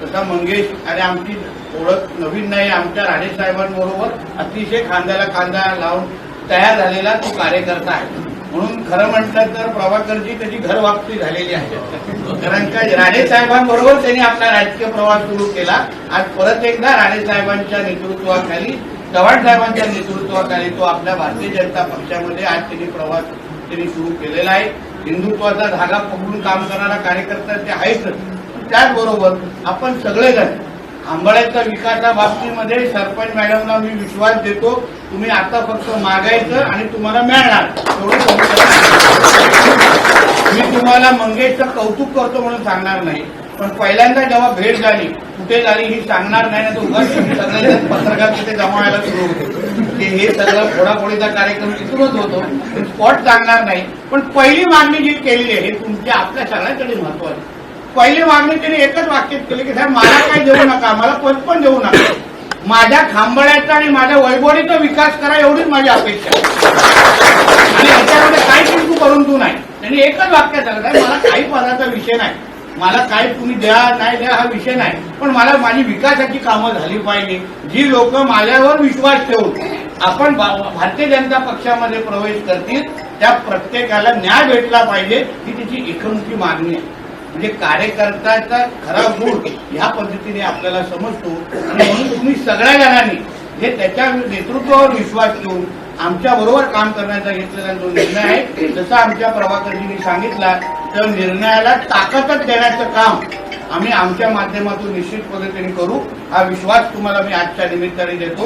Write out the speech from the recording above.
तसा मंगेश आणि आमची ओळख नवीन नाही, आमच्या राणेसाहेबांबरोबर अतिशय खांद्याला खांदा लावून तयार झालेला तो कार्यकर्ता आहे. म्हणून खरं म्हटलं तर प्रभाकरजी त्याची घर वापसी झालेली आहे. कारण का राणेसाहेबांबरोबर त्यांनी आपला राजकीय प्रवास सुरू केला. आज परत एकदा राणेसाहेबांच्या नेतृत्वाखाली, चव्हाण साहेबांच्या नेतृत्वाखाली तो आपल्या भारतीय जनता पक्षामध्ये आज प्रवास सुरू केलेला आहे. हिंदुत्वाचा धागा पकडून काम करणारा कार्यकर्ता ते आहेच. त्याचबरोबर आपण सगळेजण आंबळ्याच्या विकासा बाबतीमध्ये सरपंच मॅडमला मी विश्वास देतो, तुम्ही आता फक्त मागायचं आणि तुम्हाला मिळणार. मी तुम्हाला मंगेशचं कौतुक करतो म्हणून सांगणार नाही, पण पहिल्यांदा जेव्हा भेट झाली कुठे झाली ही सांगणार नाही ना, तो उगाच सगळेजण पत्रकार तिथे जमा व्हायला सुरू होते. हे सगळं फोडाफोडीचा कार्यक्रम तिथूनच होतो, स्पॉट सांगणार नाही. पण पहिली मागणी जी केली आहे हे तुमच्या आपल्या सगळ्यांकडे महत्वाचं. पहिली मागणी त्यांनी एकच वाक्यात केली की साहेब मला काय देऊ नका, मला पद पण देऊ नका, माझ्या खांबळ्याचा आणि माझ्या वैभवडीचा विकास करा एवढीच माझी अपेक्षा आणि याच्यामध्ये काही किंतु करून तू नाही. त्यांनी एकच वाक्य सांगितलं, मला काही पदाचा विषय नाही, मला काय तुम्ही द्या नाही द्या हा विषय नाही, पण मला माझी विकासाची कामं झाली पाहिजे. जी लोक माझ्यावर विश्वास ठेवून आपण भारतीय जनता पक्षामध्ये प्रवेश करतील त्या प्रत्येकाला न्याय भेटला पाहिजे ही त्याची एकमुखी मागणी आहे. म्हणजे कार्यकर्त्याचा खरा गुण ह्या पद्धतीने आपल्याला समजतो आणि म्हणून तुम्ही सगळ्या जणांनी जे त्याच्या नेतृत्वावर विश्वास ठेवून आमच्या बरोबर काम करण्याचा घेतलेला जो निर्णय आहे, जसा आमच्या प्रभाकरजींनी सांगितला त्या निर्णयाला ताकदच देण्याचं काम आम्ही आमच्या माध्यमातून निश्चित पद्धतीने करू. हा विश्वास तुम्हाला मी आजच्या निमित्ताने देतो.